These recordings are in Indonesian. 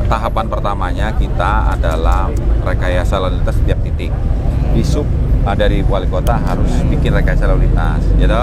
tahapan pertamanya kita adalah rekayasa lalu lintas setiap titik. Di dari wali kota harus bikin rekayasa lalu lintas, gitu.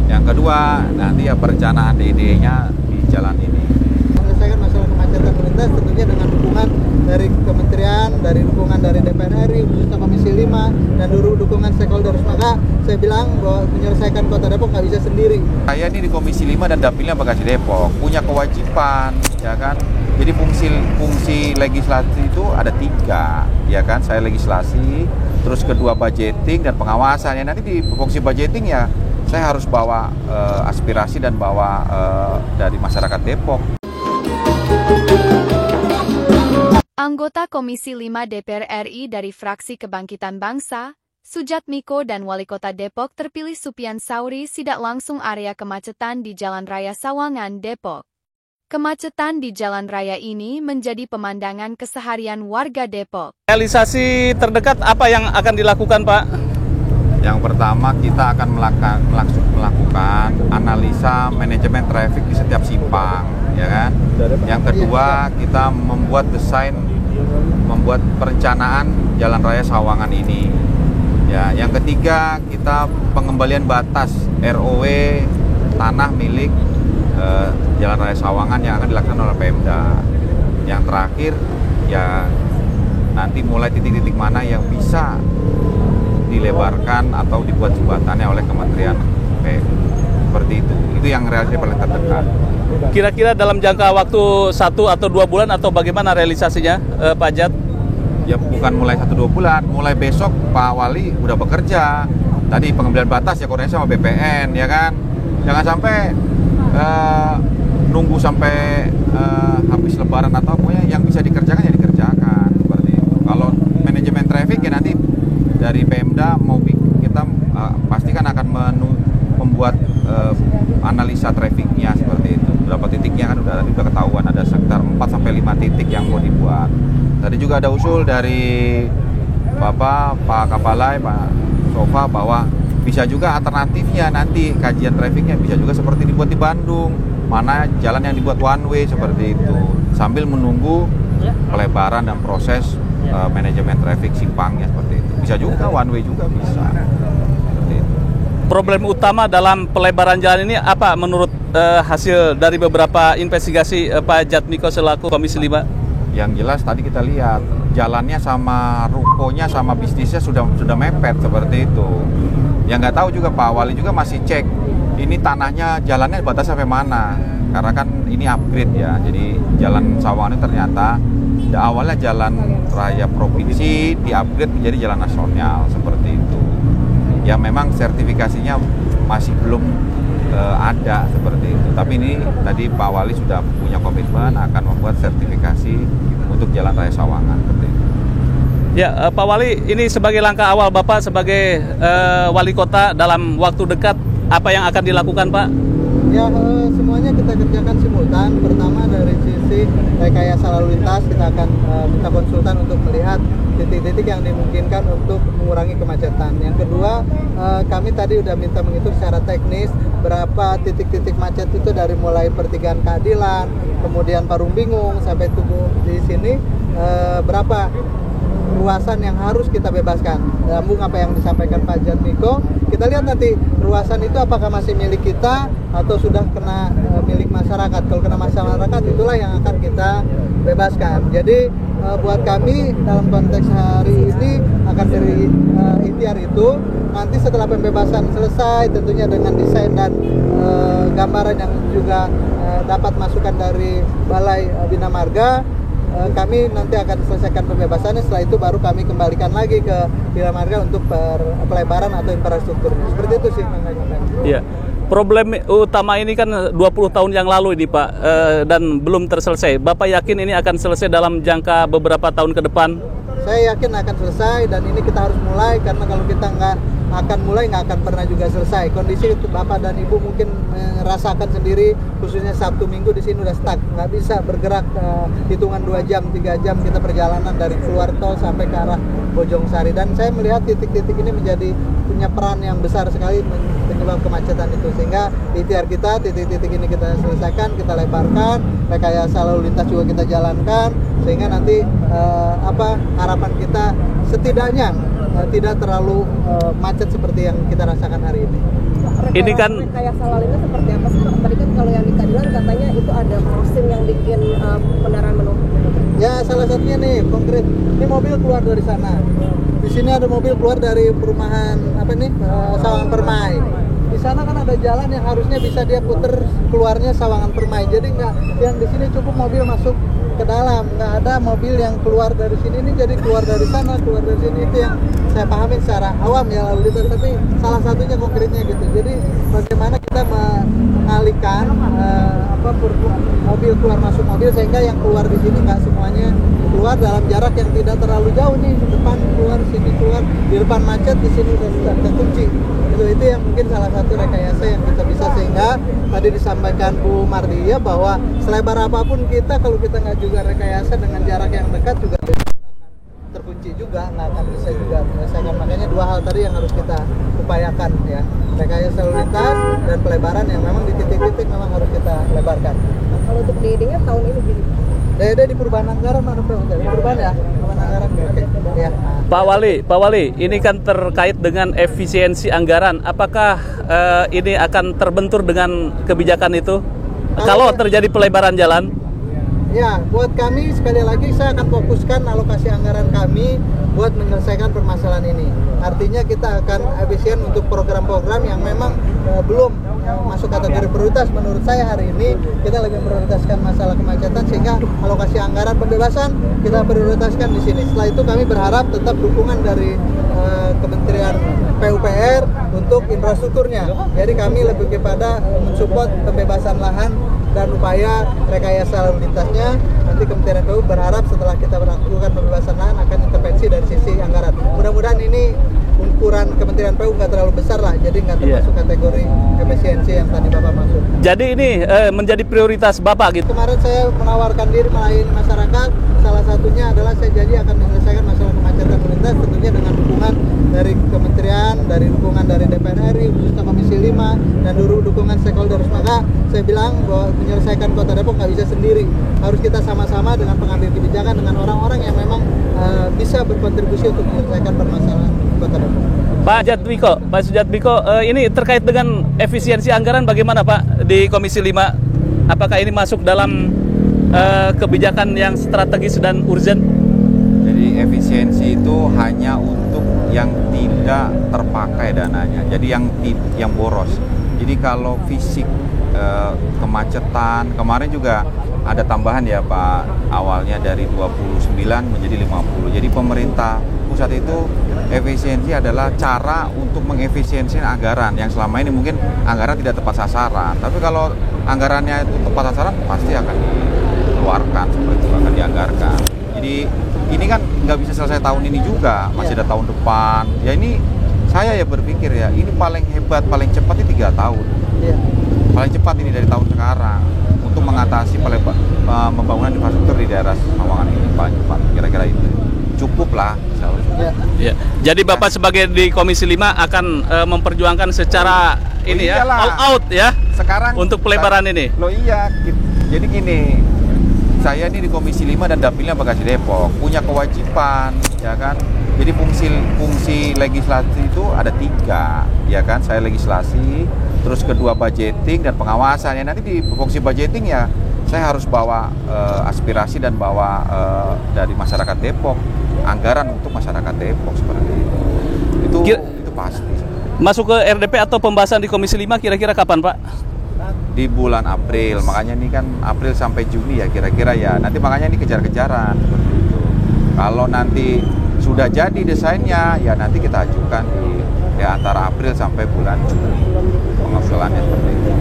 Yang kedua, nanti ya perencanaan DD-nya di jalan ini. Menyelesaikan masalah kemacetan lalu lintas tentunya dengan dukungan dari kementerian, dari dukungan dari DPR RI, khususnya Komisi 5, dan dukungan stakeholders. Maka saya bilang bahwa menyelesaikan Kota Depok nggak bisa sendiri. Saya ini di Komisi 5 dan dapilnya Bekasi Depok, punya kewajiban, ya kan? Jadi fungsi legislasi itu ada 3, ya kan? Saya legislasi, terus kedua budgeting dan pengawasan. Ya nanti di fungsi budgeting ya saya harus bawa aspirasi dan bawa dari masyarakat Depok. Anggota Komisi 5 DPR RI dari fraksi Kebangkitan Bangsa, Sujatmiko dan Wali Kota Depok terpilih Supian Sauri sidak langsung area kemacetan di Jalan Raya Sawangan, Depok. Kemacetan di jalan raya ini menjadi pemandangan keseharian warga Depok. Realisasi terdekat apa yang akan dilakukan, Pak? Yang pertama kita akan melakukan analisa manajemen traffic di setiap simpang, ya kan? Yang kedua kita membuat perencanaan jalan raya Sawangan ini. Ya, yang ketiga kita pengembalian batas ROW tanah milik Jalan Raya Sawangan yang akan dilakukan oleh Pemda. Yang terakhir ya nanti mulai titik-titik mana yang bisa dilebarkan atau dibuat jembatannya oleh Kementerian PU. Seperti itu. Itu yang realisasi paling terdekat. Kira-kira dalam jangka waktu 1 atau 2 bulan atau bagaimana realisasinya, Pak Jat? Ya bukan mulai 1-2 bulan, mulai besok Pak Wali udah bekerja. Tadi pengembalian batas ya koordinasi sama BPN, ya kan? Jangan sampai nunggu sampai habis lebaran atau pokoknya yang bisa dikerjakan ya dikerjakan seperti itu. Kalau manajemen traffic ya nanti dari Pemda kita pastikan akan membuat analisa trafficnya seperti itu. Berapa titiknya kan udah ketahuan, ada sekitar 4-5 titik yang mau dibuat. Tadi juga ada usul dari Pak Kapalai, Pak Sofa bahwa bisa juga alternatifnya nanti kajian trafficnya bisa juga seperti dibuat di Bandung, mana jalan yang dibuat one way seperti itu, sambil menunggu pelebaran dan proses manajemen traffic simpangnya seperti itu. Bisa juga one way juga bisa. Seperti itu. Problem utama dalam pelebaran jalan ini apa menurut hasil dari beberapa investigasi Pak Jatmiko selaku Komisi 5? Yang jelas tadi kita lihat jalannya sama rukonya sama bisnisnya sudah mepet seperti itu. Yang nggak tahu juga Pak Wali juga masih cek ini tanahnya jalannya batas sampai mana, karena kan ini upgrade ya. Jadi jalan Sawangan ini ternyata awalnya jalan raya provinsi di-upgrade menjadi jalan nasional seperti itu. Ya memang sertifikasinya masih belum ada seperti itu. Tapi ini tadi Pak Wali sudah punya komitmen akan membuat sertifikasi untuk jalan raya Sawangan seperti itu. Ya, Pak Wali, ini sebagai langkah awal Bapak sebagai wali kota dalam waktu dekat, apa yang akan dilakukan, Pak? Ya, semuanya kita kerjakan simultan. Pertama dari sisi rekayasa lalu lintas, kita akan minta konsultan untuk melihat titik-titik yang dimungkinkan untuk mengurangi kemacetan. Yang kedua, kami tadi udah minta menghitung secara teknis berapa titik-titik macet itu dari mulai pertigaan Keadilan, kemudian Parung Bingung sampai Tugu di sini berapa ruasan yang harus kita bebaskan. Nyambung apa yang disampaikan Pak Jatmiko, kita lihat nanti ruasan itu apakah masih milik kita atau sudah kena milik masyarakat. Kalau kena masyarakat itulah yang akan kita bebaskan. Jadi buat kami dalam konteks hari ini akan dari ikhtiar itu nanti setelah pembebasan selesai tentunya dengan desain dan gambaran yang juga dapat masukan dari Balai Bina Marga, kami nanti akan selesaikan pembebasannya. Setelah itu baru kami kembalikan lagi ke Bina Marga untuk pelebaran atau infrastrukturnya. Seperti itu sih. Iya. Problem utama ini kan 20 tahun yang lalu ini Pak, dan belum terselesai. Bapak yakin ini akan selesai dalam jangka beberapa tahun ke depan? Saya yakin akan selesai dan ini kita harus mulai, karena kalau kita nggak akan mulai, nggak akan pernah juga selesai. Kondisi Bapak dan Ibu mungkin merasakan sendiri, khususnya Sabtu Minggu di sini udah stuck, nggak bisa bergerak. Hitungan 2 jam, 3 jam kita perjalanan dari keluar tol sampai ke arah Bojong Sari. Dan saya melihat titik-titik ini punya peran yang besar sekali penyebab kemacetan itu, sehingga ikhtiar kita titik-titik ini kita selesaikan, kita lebarkan, rekayasa lalu lintas juga kita jalankan, sehingga nanti harapan kita setidaknya tidak terlalu macet seperti yang kita rasakan hari ini. Ini kan rekayasa lalu lintas seperti apa sih Pak? Tadi kan kalau yang di keadilan katanya itu ada crossing yang bikin kendaraan menumpuk. Ya, salah satunya nih konkret. Ini mobil keluar dari sana. Di sini ada mobil keluar dari perumahan Sawangan Permai. Di sana kan ada jalan yang harusnya bisa dia puter keluarnya Sawangan Permai. Jadi nggak, yang di sini cukup mobil masuk ke dalam, nggak ada mobil yang keluar dari sini. Ini jadi keluar dari sana, keluar dari sini. Itu yang saya pahami secara awam ya lalu lintas, tapi salah satunya konkretnya gitu. Jadi bagaimana kita mengalihkan mobil keluar masuk mobil, sehingga yang keluar di sini nggak semuanya keluar dalam jarak yang tidak terlalu jauh nih, depan keluar, sini keluar, di depan macet, di sini udah terkunci. Itu yang mungkin salah satu rekayasa yang kita bisa, sehingga tadi disampaikan Bu Mardia bahwa selebar apapun kita, kalau kita nggak juga rekayasa dengan jarak yang dekat juga terkunci juga, nggak akan bisa juga menyelesaikan. Makanya 2 hal tadi yang harus kita upayakan ya, rekayasa lalu lintas dan pelebaran yang memang di titik-titik memang harus kita lebarkan. Kalau untuk DD-nya tahun ini gini? DD di perubahan anggaran mana Pak? Di perubahan ya? Perubahan anggaran, oke. Ya. Pak Wali, ini kan terkait dengan efisiensi anggaran. Apakah ini akan terbentur dengan kebijakan itu? Kalau terjadi pelebaran jalan? Ya, buat kami sekali lagi saya akan fokuskan alokasi anggaran kami buat menyelesaikan permasalahan ini. Artinya kita akan efisien untuk program-program yang memang belum masuk kategori prioritas. Menurut saya hari ini kita lebih prioritaskan masalah kemacetan, sehingga alokasi anggaran pembebasan kita prioritaskan di sini. Setelah itu kami berharap tetap dukungan dari Kementerian PUPR untuk infrastrukturnya. Jadi kami lebih kepada mensupport pembebasan lahan dan upaya rekayasa lalu lintasnya. Nanti Kementerian PU berharap setelah kita melakukan pembebasan lahan akan intervensi dari sisi anggaran. Mudah-mudahan ini ukuran Kementerian PU nggak terlalu besar lah, jadi nggak termasuk kategori efisiensi yang tadi Bapak maksud. Jadi ini menjadi prioritas Bapak gitu? Kemarin saya menawarkan diri melayani masyarakat, salah satunya adalah saya janji akan menyelesaikan masalah kemacetan lalu lintas, tentunya dengan dukungan dari Kementerian, dari dukungan dari DPR RI, khususnya Komisi 5, dan dukungan stakeholders. Maka saya bilang bahwa menyelesaikan Kota Depok nggak bisa sendiri, harus kita sama-sama dengan pengambil kebijakan, dengan orang-orang yang memang bisa berkontribusi untuk menyelesaikan permasalahan Kota Depok. Pak Sujatmiko, ini terkait dengan efisiensi anggaran bagaimana Pak di Komisi 5? Apakah ini masuk dalam kebijakan yang strategis dan urgent? Jadi efisiensi itu hanya untuk yang tidak terpakai dananya, jadi yang boros. Jadi kalau fisik kemacetan, kemarin juga ada tambahan ya Pak, awalnya dari 29 menjadi 50. Jadi pemerintah pusat itu efisiensi adalah cara untuk mengefisiensi anggaran yang selama ini mungkin anggaran tidak tepat sasaran. Tapi kalau anggarannya itu tepat sasaran pasti akan dikeluarkan, seperti itu akan dianggarkan. Jadi ini kan nggak bisa selesai tahun ini juga, masih ada tahun depan. Ya ini saya ya berpikir ya, ini paling hebat, paling cepat ini 3 tahun. Paling cepat ini dari tahun sekarang untuk mengatasi pembangunan infrastruktur di daerah Sawangan ini paling cepat. Kira-kira itu cukup lah. Ya. Jadi Bapak sebagai di Komisi 5 akan memperjuangkan secara ini ya, all out ya. Sekarang untuk pelebaran ini. Loh iya, jadi gini. Saya ini di Komisi 5 dan Dapilnya Bekasi Depok punya kewajiban, ya kan. Jadi fungsi legislasi itu ada 3, ya kan. Saya legislasi, terus kedua budgeting dan pengawasan. Ya nanti di fungsi budgeting ya saya harus bawa aspirasi dan bawa dari masyarakat Depok, anggaran untuk masyarakat Depok seperti itu. Itu pasti. Masuk ke RDP atau pembahasan di Komisi 5 kira-kira kapan, Pak? Di bulan April, makanya ini kan April sampai Juni ya kira-kira ya. Nanti makanya ini kejar-kejaran seperti itu. Kalau nanti sudah jadi desainnya, ya nanti kita ajukan di antara April sampai bulan Juni pengusulannya seperti itu.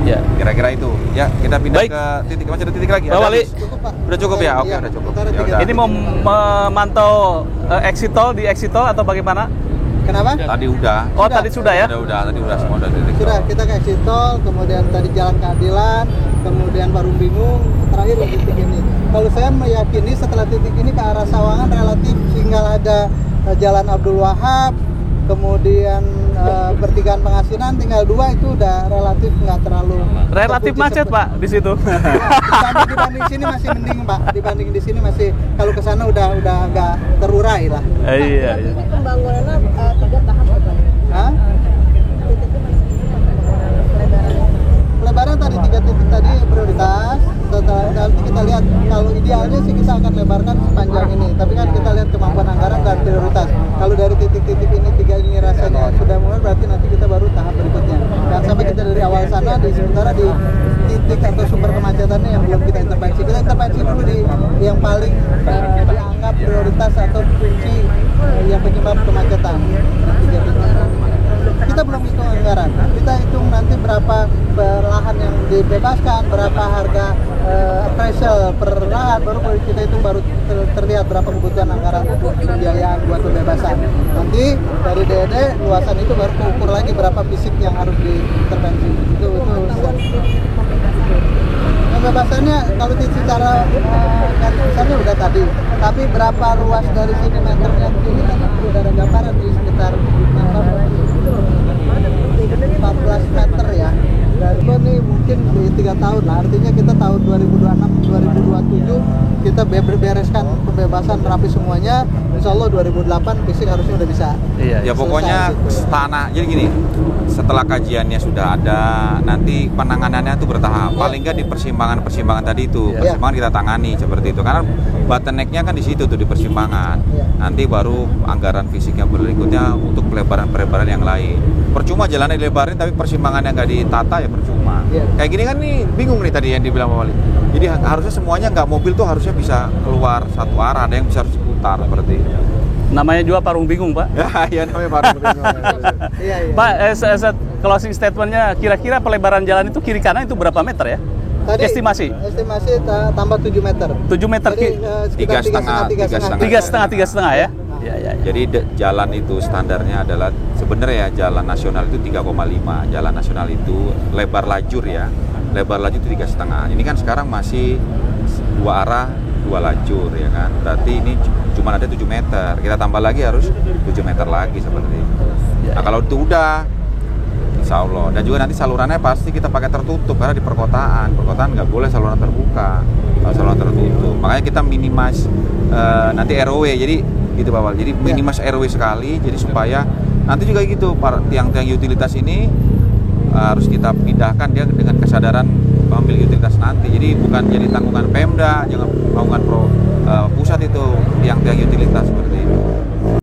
Ya, kira-kira itu. Ya, kita pindah baik ke titik, masih ada titik lagi. Pak Wali, udah cukup ya? Oke, udah cukup. Ya, ini mau memantau exit tol di exit tol atau bagaimana? Kenapa? Tadi udah. Oh, tadi sudah ya? Tadi udah semua udah titik Sudah, tol. kita ke exit tol, kemudian tadi Jalan Keadilan, kemudian Parung Bingung, terakhir di titik ini. Kalau saya meyakini setelah titik ini ke arah Sawangan relatif tinggal ada Jalan Abdul Wahab, kemudian pertigaan Pengasinan tinggal 2, itu udah relatif nggak terlalu Relatif terkunci macet seperti- Pak di situ. dibanding sini masih mending Pak, dibanding di sini masih, kalau ke sana udah agak terurai lah. Iya. Ini pembangunannya 3 tahap ya Pak? Hah? Titiknya mana sih pembangunan pelebarannya? Pelebaran tadi 3 titik tadi prioritas. Setelah nanti kita lihat, kalau idealnya sih kita akan lebarkan sepanjang ini, tapi kan kita lihat kemampuan anggaran dan prioritas. Kalau dari titik-titik ini 3 ini rasanya sudah mulai, berarti nanti kita baru tahap berikutnya. Dan sampai kita dari awal sana di sementara di titik atau sumber kemacetannya yang belum kita intervensi. Kita intervensi dulu di yang paling dianggap prioritas atau kunci yang penyebab kemacetan. Tiga titik. Kita belum hitung anggaran, kita hitung nanti berapa lahan yang dibebaskan, berapa harga appraisal per lahan, baru kita hitung, baru terlihat berapa kebutuhan anggaran untuk pembiayaan buat pembebasan. Nanti dari DED luasan itu baru ukur lagi berapa fisik yang harus diintervensi. Itu pembebasannya kalau secara garis besarnya udah tadi, tapi berapa luas dari sini meternya ke sini kan udah ada gambaran di sekitar 14 meter ya. Dan ini mungkin di 3 tahun lah, artinya kita tahun 2026-2027 kita bereskan pembebasan rapi semuanya. Insya Allah 2008 fisik harusnya udah bisa. Iya. Ya pokoknya Selesai, gitu. tanah, jadi gini, setelah kajiannya sudah ada, nanti penanganannya itu bertahap. Paling nggak di persimpangan tadi itu, Iya. persimpangan kita tangani seperti itu. Karena bottleneck-nya kan di situ tuh, di persimpangan. Iya. Nanti baru anggaran fisiknya berikutnya untuk pelebaran yang lain. Percuma jalannya dilebarin tapi persimpangannya nggak ditata, ya percuma. Iya. Kayak gini kan nih, bingung nih tadi yang dibilang Pak Wali. Jadi harusnya semuanya nggak, mobil tuh harusnya bisa keluar satu arah, ada yang bisa harus putar seperti itu. Namanya juga Parung Bingung Pak. Ya namanya Pak. Iya, iya. Pak, closing statementnya, kira-kira pelebaran jalan itu kiri kanan itu berapa meter ya? Tadi Estimasi? Tambah 7 meter. 7 meter Jadi, Tiga setengah. 3,5 ya? Ya. Jadi jalan itu standarnya adalah sebenarnya ya jalan nasional itu 3,5. Jalan nasional itu lebar lajur ya. Lebar lajur itu 3,5. Ini kan sekarang masih 2 arah 2 lajur ya kan. Berarti ini cuma ada 7 meter. Kita tambah lagi harus 7 meter lagi seperti itu. Nah kalau itu udah, insya Allah. Dan juga nanti salurannya pasti kita pakai tertutup, karena di perkotaan nggak boleh saluran terbuka, saluran tertutup. Makanya kita minimas nanti ROW. Jadi gitu Pak Wal. Jadi minimas RW sekali. Jadi supaya nanti juga gitu tiang-tiang utilitas ini harus kita pindahkan dia dengan kesadaran pemilik utilitas nanti. Jadi bukan jadi tanggungan Pemda, jangan tanggungan pusat itu tiang-tiang utilitas seperti